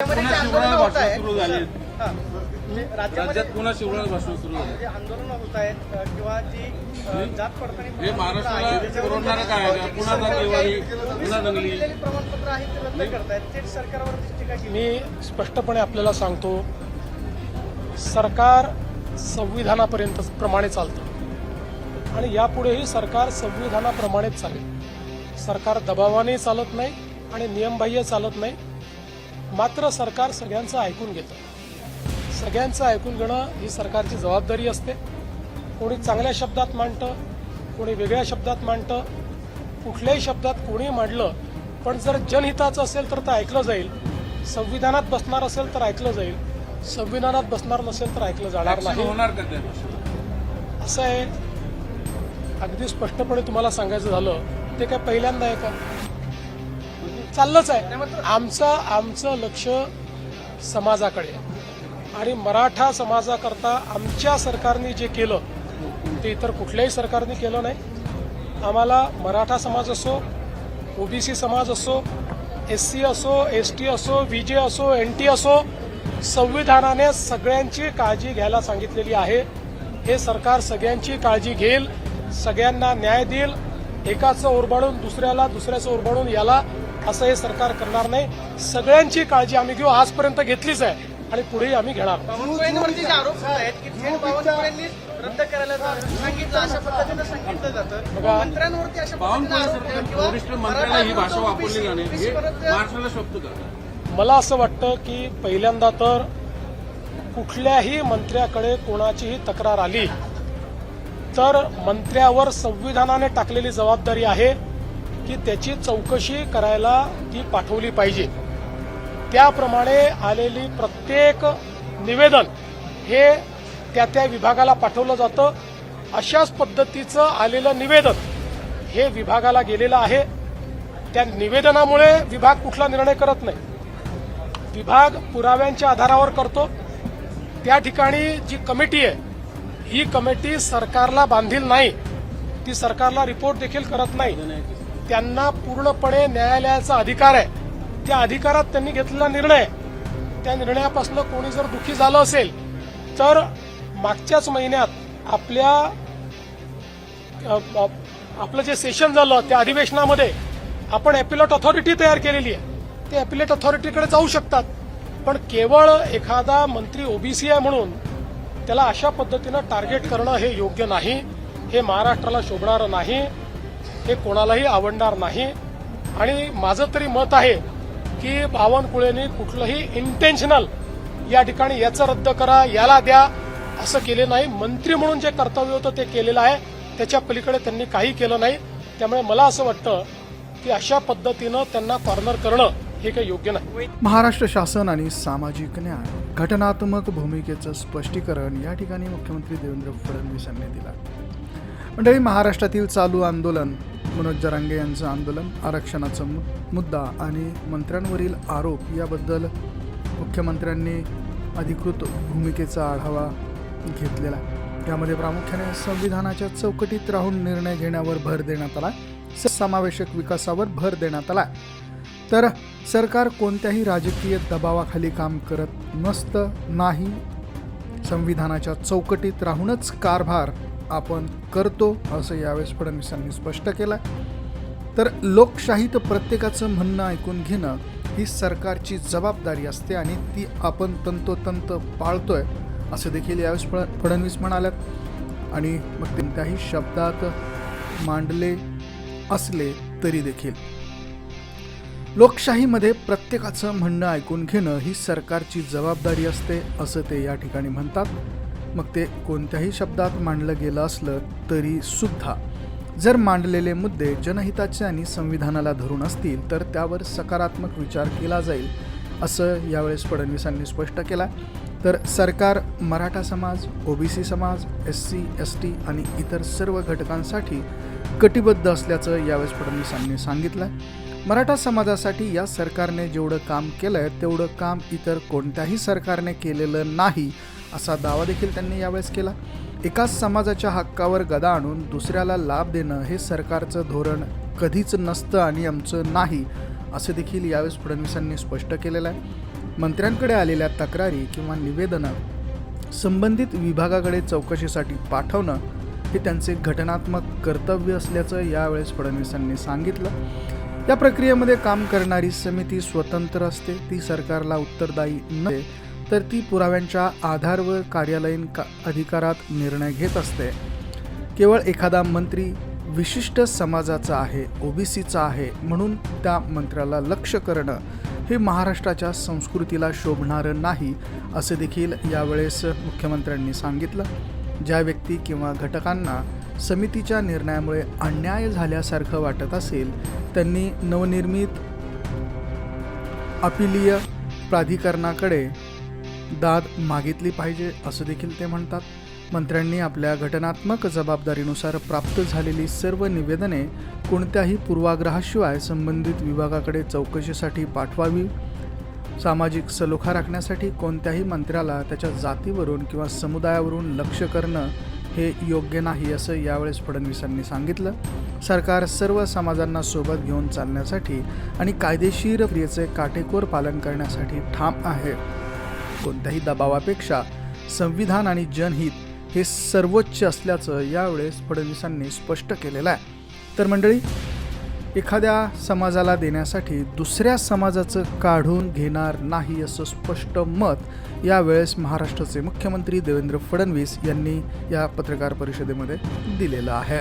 पुन्हा शिवराळ भाषण सुरू झाले. राज्यात पुन्हा शिवराळ भाषण सुरू झाले. आंदोलन होत आहेत किंवा जी जात पडताना हे महाराष्ट्राला पुरवणारं काय आहे? पुन्हा दंगली, पुन्हा दंगली. प्रमाणपत्र आहे ते रद्द करतायत. थेट सरकारवर टीका केली. मी स्पष्टपणे आपल्याला सांगतो, सरकार संविधानापर्यंत प्रमाणे चालतं आणि यापुढेही सरकार संविधानाप्रमाणेच चालेल. सरकार दबावाने चालत नाही आणि नियमबाह्य चालत नाही. मात्र सरकार सगळ्यांचं ऐकून घेतं. सगळ्यांचं ऐकून घेणं ही सरकारची जबाबदारी असते. कोणी चांगल्या शब्दात मांडतं, कोणी वेगळ्या शब्दात मांडतं. कुठल्याही शब्दात कोणी मांडलं, पण जर जनहिताचं असेल तर ते ऐकलं जाईल. संविधानात बसणार असेल तर ऐकलं जाईल. संविधानात बसणार नसेल तर ऐकलं जाणार नाही. होणार का ते? असं आहे, अगदी स्पष्टपणे तुम्हाला सांगायचं झालं, ते काय पहिल्यांदा आहे का? चाललंच आहे. आमचं लक्ष समाजाकडे आणि मराठा समाजाकरता आमच्या सरकारने जे केलं ते इतर कुठल्याही सरकारने केलं नाही. आम्हाला मराठा समाज असो, ओबीसी समाज असो, एससी असो, एसटी असो, विजे असो, एनटी असो, संविधानाने सगळ्यांची काळजी घ्यायला सांगितलेली आहे. हे सरकार सगळ्यांची काळजी घेईल, सगळ्यांना न्याय देईल. एकाचं ओरबाडून दुसऱ्याला, दुसऱ्याचं ओरबाडून याला असं हे सरकार करणार नाही. सगळ्यांची काळजी आम्ही घेऊ, आजपर्यंत घेतलीच आहे आणि पुढेही आम्ही घेणार. बावनकुळेंवरती जे आरोप होत आहेत की थेट बावनकुळेंनी रद्द करायला सांगितलं, अशा पद्धतीनं सांगितलं जातं. मंत्र्यांवरती अशा पद्धतीनं आरोप किंवा वरिष्ठ मंत्र्यांना ही भाषा वापरली जाणे हे महाराष्ट्राला शोभतं का? मला असं वाटतं की पहिल्यांदा तर कुठल्याही मंत्र्याकडे कोणाचीही तक्रार आली तर मंत्र्यावर संविधानाने टाकलेली जबाबदारी आहे की त्याची चौकशी करायला ती पाठवली पाहिजे. त्याप्रमाणे आलेली प्रत्येक निवेदन हे त्या विभागाला पाठवलं जातं. अशाच पद्धतीचं आलेलं निवेदन हे विभागाला गेलेलं आहे. त्या निवेदनामुळे विभाग कुठला निर्णय करत नाही. विभाग पुराव्यांच्या आधारावर करतो. त्या ठिकाणी जी कमिटी आहे ही कमिटी सरकारला बांधील नाही. ती सरकारला रिपोर्ट देखील करत नाही. त्यांना पूर्णपणे न्यायालयाचा अधिकार आहे. त्या अधिकारात त्यांनी घेतलेला निर्णय, त्या निर्णयापासून कोणी जर दुःखी झालं असेल तर मागच्याच महिन्यात आपलं जे सेशन झालं त्या अधिवेशनामध्ये आपण ॲपिलेट ऑथॉरिटी तयार केलेली आहे. ते ॲपिलेट ऑथॉरिटीकडे जाऊ शकतात. पण केवळ एखादा मंत्री ओबीसी आहे म्हणून त्याला अशा पद्धतीनं टार्गेट करणं हे योग्य नाही. हे महाराष्ट्राला शोभणारं नाही. हे कोणालाही आवडणार नाही. आणि माझं तरी मत आहे की बावनकुळेंनी कुठलंही इंटेन्शनल या ठिकाणी याचं रद्द करा, याला द्या असं केले नाही. मंत्री म्हणून जे कर्तव्य होतं ते केलेलं आहे. त्याच्या पलीकडे त्यांनी काही केलं नाही. त्यामुळे मला असं वाटतं की अशा पद्धतीनं त्यांना कॉर्नर करणं हे काही योग्य नाही. महाराष्ट्र शासन आणि सामाजिक न्याय घटनात्मक भूमिकेचं स्पष्टीकरण या ठिकाणी मुख्यमंत्री देवेंद्र फडणवीस यांनी दिला. मंडळी, महाराष्ट्रातील चालू आंदोलन, मनोज जरांगे यांचं आंदोलन, आरक्षणाचा मुद्दा आणि मंत्र्यांवरील आरोप याबद्दल मुख्यमंत्र्यांनी अधिकृत भूमिकेचा आढावा घेतलेला. यामध्ये प्रामुख्याने संविधानाच्या चौकटीत राहून निर्णय घेण्यावर भर देण्यात आला. समावेशक विकासावर भर देण्यात आला. तर सरकार कोणत्याही राजकीय दबावाखाली काम करत नसतं, नाही. संविधानाच्या चौकटीत राहूनच कारभार आपण करतो असं यावेळेस फडणवीसांनी स्पष्ट केलं. तर लोकशाहीत प्रत्येकाचं म्हणणं ऐकून घेणं ही सरकारची जबाबदारी असते आणि ती आपण तंतोतंत पाळतोय असं देखील यावेळेस फडणवीस म्हणाल्यात. आणि मग कोणत्याही शब्दात मांडले असले तरी देखील लोकशाहीमध्ये प्रत्येकाचं म्हणणं ऐकून घेणं ही सरकारची जबाबदारी असते असं ते या ठिकाणी म्हणतात. मग ते कोणत्याही शब्दात मांडलं गेलं असलं तरी सुद्धा जर मांडलेले मुद्दे जनहिताचे आणि संविधानाला धरून असतील तर त्यावर सकारात्मक विचार केला जाईल असं यावेळेस फडणवीसांनी स्पष्ट केलं. तर सरकार मराठा समाज, ओबीसी समाज, एससी, एसटी आणि इतर सर्व घटकांसाठी कटिबद्ध असल्याचं यावेळेस फडणवीसांनी सांगितलं. मराठा समाजासाठी या सरकारने जेवढं काम केलंय तेवढं काम इतर कोणत्याही सरकारने केलेलं नाही असा दावा देखील त्यांनी यावेळेस केला. एकाच समाजाच्या हक्कावर गदा आणून दुसऱ्याला लाभ देणं हे सरकारचं धोरण कधीच नसतं आणि आमचं नाही असं देखील यावेळेस फडणवीसांनी स्पष्ट केलेलं आहे. मंत्र्यांकडे आलेल्या तक्रारी किंवा निवेदनं संबंधित विभागाकडे चौकशीसाठी पाठवणं हे त्यांचे घटनात्मक कर्तव्य असल्याचं यावेळेस फडणवीसांनी सांगितलं। या प्रक्रियेमध्ये काम करणारी समिती स्वतंत्र असते, ती सरकारला उत्तरदायी नव्हे तर ती पुराव्यांच्या आधारावर कार्यालयीन अधिकारात निर्णय घेत असते। केवळ एखादा मंत्री विशिष्ट समाजाचा आहे, ओबीसीचा आहे म्हणून त्या मंत्र्याला लक्ष्य करणं हे महाराष्ट्राच्या संस्कृतीला शोभणारं नाही असे देखील यावेळेस मुख्यमंत्र्यांनी सांगितलं। ज्या व्यक्ती किंवा घटकांना समितीच्या निर्णयामुळे अन्याय झाल्यासारखं वाटत असेल त्यांनी नवनिर्मित अपीलीय प्राधिकरणाकडे दाद मागितली पाहिजे असं देखील ते म्हणतात। मंत्र्यांनी आपल्या घटनात्मक जबाबदारीनुसार प्राप्त झालेली सर्व निवेदने कोणत्याही पूर्वाग्रहाशिवाय संबंधित विभागाकडे चौकशीसाठी पाठवावी। सामाजिक सलोखा राखण्यासाठी कोणत्याही मंत्र्याला त्याच्या जातीवरून किंवा समुदायावरून लक्ष्य करणं हे योग्य नाही असं यावेळेस फडणवीसांनी सांगितलं। सरकार सर्व समाजांना सोबत घेऊन चालण्यासाठी आणि कायदेशीर प्रक्रियेचे काटेकोर पालन करण्यासाठी ठाम आहे। कोणत्याही दबावापेक्षा संविधान आणि जनहित हे सर्वोच्च असल्याचं यावेळेस फडणवीसांनी स्पष्ट केलेलं आहे। तर मंडळी, एखाद्या समाजाला देण्यासाठी दुसऱ्या समाजाचं काढून घेणार नाही असं स्पष्ट मत यावेळेस महाराष्ट्राचे मुख्यमंत्री देवेंद्र फडणवीस यांनी या पत्रकार परिषदेमध्ये दिलेलं आहे।